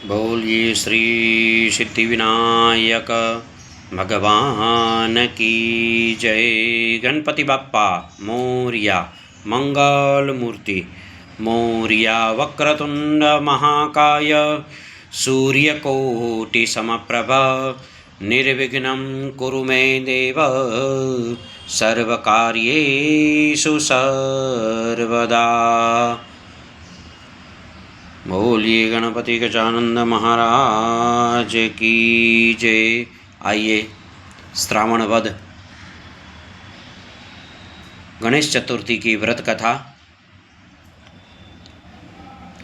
बोलिए श्री सिद्धिविनायक भगवान की जय। गणपति बाप्पा मोरिया। मंगल मूर्ति मोरिया। वक्रतुंड महाकाय सूर्यकोटि समप्रभ निर्विघ्नं कुरु मे देव सर्वकार्येषु सर्वदा। बोलिए गणपति गजानंद महाराज की जय। आइए श्रावण वध गणेश चतुर्थी की व्रत कथा।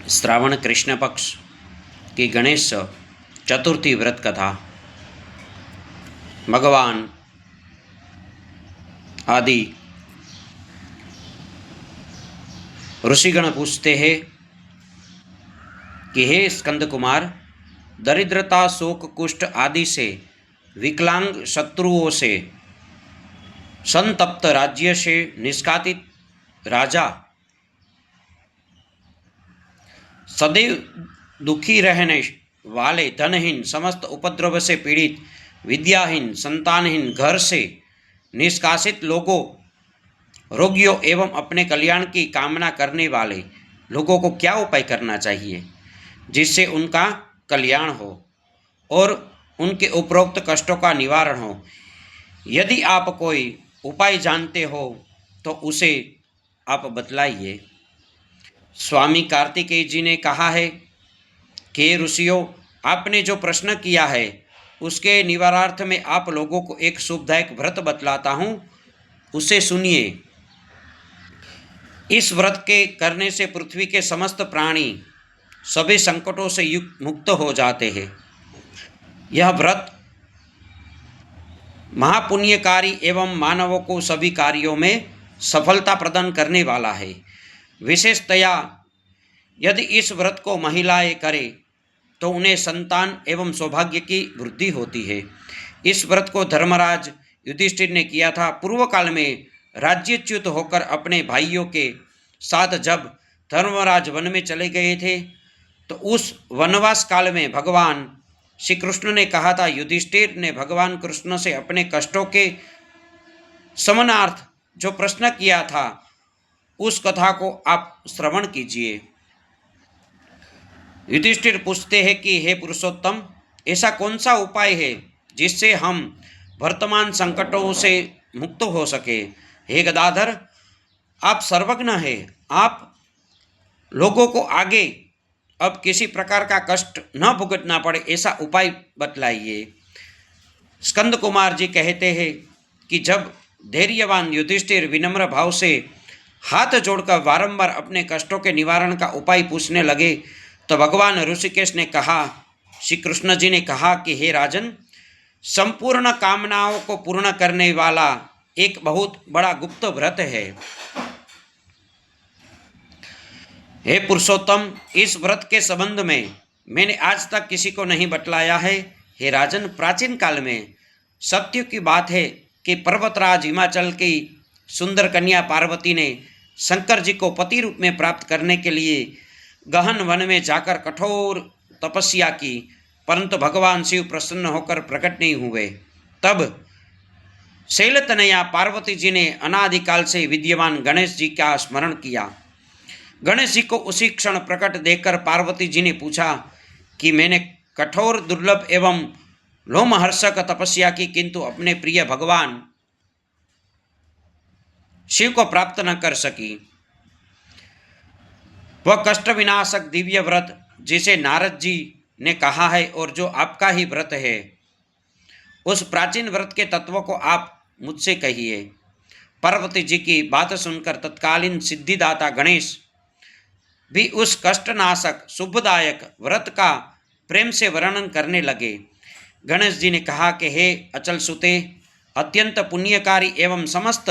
श्रावण कृष्ण पक्ष की गणेश चतुर्थी व्रत कथा। भगवान आदि ऋषिगण पूछते हैं कि हे स्कंद कुमार, दरिद्रता, शोक, कुष्ठ आदि से विकलांग शत्रुओं से संतप्त राज्य से निष्कासित राजा, सदैव दुखी रहने वाले, धनहीन, समस्त उपद्रव से पीड़ित, विद्याहीन, संतानहीन, घर से निष्कासित लोगों, रोगियों एवं अपने कल्याण की कामना करने वाले लोगों को क्या उपाय करना चाहिए जिससे उनका कल्याण हो और उनके उपरोक्त कष्टों का निवारण हो। यदि आप कोई उपाय जानते हो तो उसे आप बतलाइए। स्वामी कार्तिकेय जी ने कहा है कि ऋषियों, आपने जो प्रश्न किया है उसके निवारणार्थ में आप लोगों को एक शुभदायक व्रत बतलाता हूँ, उसे सुनिए। इस व्रत के करने से पृथ्वी के समस्त प्राणी सभी संकटों से मुक्त हो जाते हैं। यह व्रत महापुण्यकारी एवं मानवों को सभी कार्यों में सफलता प्रदान करने वाला है। विशेषतया यदि इस व्रत को महिलाएं करें तो उन्हें संतान एवं सौभाग्य की वृद्धि होती है। इस व्रत को धर्मराज युधिष्ठिर ने किया था। पूर्व काल में राज्यच्युत होकर अपने भाइयों के साथ जब धर्मराज वन में चले गए थे तो उस वनवास काल में भगवान श्री कृष्ण ने कहा था, युधिष्ठिर ने भगवान कृष्ण से अपने कष्टों के शमनार्थ जो प्रश्न किया था उस कथा को आप श्रवण कीजिए। युधिष्ठिर पूछते हैं कि हे पुरुषोत्तम, ऐसा कौन सा उपाय है जिससे हम वर्तमान संकटों से मुक्त हो सके। हे गदाधर, आप सर्वज्ञ हैं, आप लोगों को आगे अब किसी प्रकार का कष्ट न भुगतना पड़े ऐसा उपाय बतलाइए। स्कंद कुमार जी कहते हैं कि जब धैर्यवान युधिष्ठिर विनम्र भाव से हाथ जोड़कर बारंबार अपने कष्टों के निवारण का उपाय पूछने लगे तो भगवान ऋषिकेश ने कहा, श्री कृष्ण जी ने कहा कि हे राजन, संपूर्ण कामनाओं को पूर्ण करने वाला एक बहुत बड़ा गुप्त व्रत है। हे पुरुषोत्तम, इस व्रत के संबंध में मैंने आज तक किसी को नहीं बतलाया है। हे राजन, प्राचीन काल में सत्य की बात है कि पर्वतराज हिमाचल की सुंदर कन्या पार्वती ने शंकर जी को पति रूप में प्राप्त करने के लिए गहन वन में जाकर कठोर तपस्या की, परंतु भगवान शिव प्रसन्न होकर प्रकट नहीं हुए। तब शैलतनया पार्वती जी ने अनादिकाल से विद्यमान गणेश जी का स्मरण किया। गणेश जी को उसी क्षण प्रकट देखकर पार्वती जी ने पूछा कि मैंने कठोर, दुर्लभ एवं लोमहर्षक तपस्या की, किंतु अपने प्रिय भगवान शिव को प्राप्त न कर सकी। वह कष्ट विनाशक दिव्य व्रत जिसे नारद जी ने कहा है और जो आपका ही व्रत है, उस प्राचीन व्रत के तत्वों को आप मुझसे कहिए। पार्वती जी की बात सुनकर तत्कालीन सिद्धिदाता गणेश भी उस कष्टनाशक शुभदायक व्रत का प्रेम से वर्णन करने लगे। गणेश जी ने कहा कि हे अचल सुते, अत्यंत पुण्यकारी एवं समस्त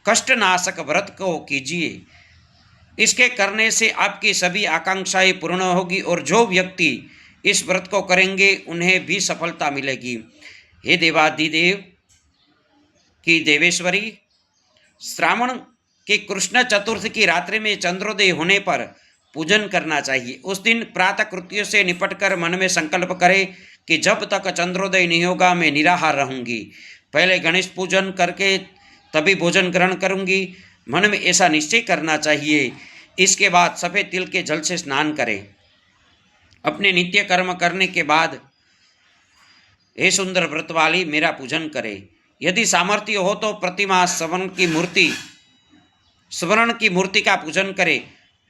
कष्टनाशक व्रत को कीजिए। इसके करने से आपकी सभी आकांक्षाएं पूर्ण होगी और जो व्यक्ति इस व्रत को करेंगे उन्हें भी सफलता मिलेगी। हे देवादिदेव की देवेश्वरी, श्रावण की कृष्ण चतुर्थी की रात्रि में चंद्रोदय होने पर पूजन करना चाहिए। उस दिन प्रातः कृत्यों से निपटकर मन में संकल्प करे कि जब तक चंद्रोदय नहीं होगा मैं निराहार रहूंगी। पहले गणेश पूजन करके तभी भोजन ग्रहण करूंगी, मन में ऐसा निश्चय करना चाहिए। इसके बाद सफ़ेद तिल के जल से स्नान करें। अपने नित्य कर्म करने के बाद हे सुंदर व्रत वाली मेरा पूजन करे। यदि सामर्थ्य हो तो प्रतिमा स्वर्ण की मूर्ति का पूजन करे।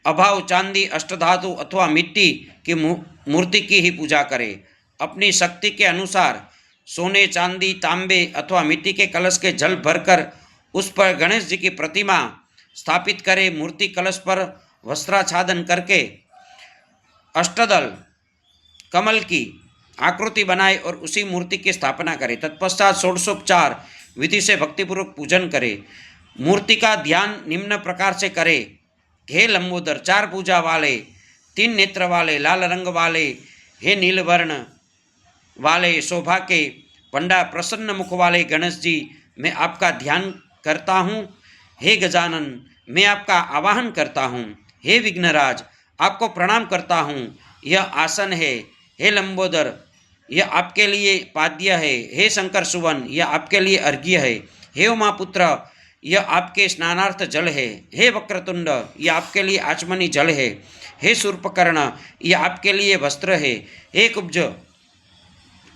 अभाव चांदी अष्टधातु अथवा मिट्टी की मूर्ति की ही पूजा करे। अपनी शक्ति के अनुसार सोने चांदी तांबे अथवा मिट्टी के कलश के जल भरकर उस पर गणेश जी की प्रतिमा स्थापित करे। मूर्ति कलश पर वस्त्राच्छादन करके अष्टदल कमल की आकृति बनाए और उसी मूर्ति की स्थापना करे। तत्पश्चात षोडशोपचार विधि से भक्तिपूर्वक पूजन करे। मूर्ति का ध्यान निम्न प्रकार से करे। हे लंबोदर, 4 भुजा वाले, 3 नेत्र वाले, लाल रंग वाले, हे नीलवर्ण वाले, शोभा के पंडा, प्रसन्न मुख वाले गणेश जी, मैं आपका ध्यान करता हूँ। हे गजानन, मैं आपका आवाहन करता हूँ। हे विघ्नराज, आपको प्रणाम करता हूँ। यह आसन है। हे लंबोदर, यह आपके लिए पाद्य है। हे शंकर सुवन, यह आपके लिए अर्घ्य है। हे उमापुत्र, यह आपके स्नानार्थ जल है। हे वक्रतुंड, यह आपके लिए आचमनी जल है। हे शूर्पकर्ण, यह आपके लिए वस्त्र है। हे कुब्ज,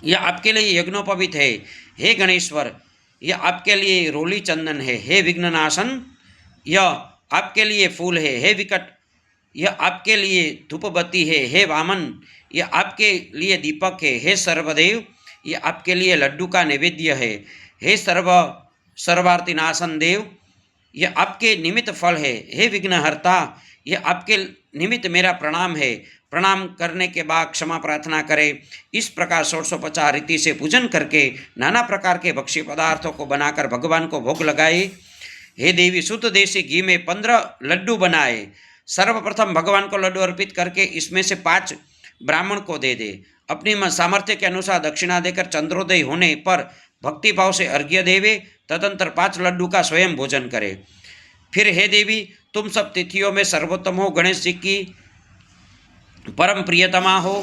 यह आपके लिए यज्ञोपवीत है। हे गणेश्वर, यह आपके लिए रोली चंदन है। हे विघ्ननाशन, यह आपके लिए फूल है। हे विकट, यह आपके लिए धूपबत्ती है। हे वामन, यह आपके लिए दीपक है। हे सर्वदेव, यह आपके लिए लड्डू का नैवेद्य है। हे सर्वार्तिनाशन देव, यह आपके निमित्त फल है। हे विघ्नहर्ता, यह आपके निमित्त मेरा प्रणाम है। प्रणाम करने के बाद क्षमा प्रार्थना करें। इस प्रकार 1650 रीति से पूजन करके नाना प्रकार के भक्ष्य पदार्थों को बनाकर भगवान को भोग लगाए। हे देवी, शुद्ध देसी घी में 15 लड्डू बनाए। सर्वप्रथम भगवान को लड्डू अर्पित करके इसमें से 5 ब्राह्मण को दे दे। अपनी सामर्थ्य के अनुसार दक्षिणा देकर चंद्रोदय होने पर भक्ति भाव से अर्घ्य देवे। तदंतर 5 लड्डू का स्वयं भोजन करे। फिर हे देवी, तुम सब तिथियों में सर्वोत्तम हो, गणेश जी की परम प्रियतमा हो।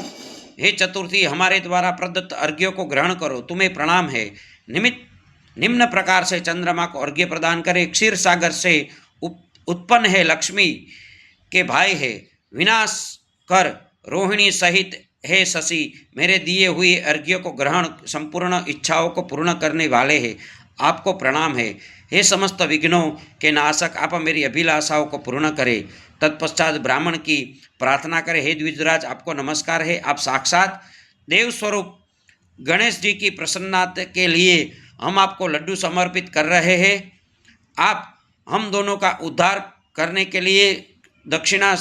हे चतुर्थी, हमारे द्वारा प्रदत्त अर्घ्यों को ग्रहण करो, तुम्हें प्रणाम है। निम्न प्रकार से चंद्रमा को अर्घ्य प्रदान करे। क्षीर सागर से उत्पन्न है, लक्ष्मी के भाई है। विनाश कर रोहिणी सहित हे शशि, मेरे दिए हुए अर्घ्य को ग्रहण संपूर्ण इच्छाओं को पूर्ण करने वाले हैं, आपको प्रणाम है। हे समस्त विघ्नों के नाशक, आप मेरी अभिलाषाओं को पूर्ण करें। तत्पश्चात ब्राह्मण की प्रार्थना करें। हे द्विजराज, आपको नमस्कार है। आप साक्षात देव स्वरूप गणेश जी की प्रसन्नता के लिए हम आपको लड्डू समर्पित कर रहे हैं। आप हम दोनों का उद्धार करने के लिए दक्षिणा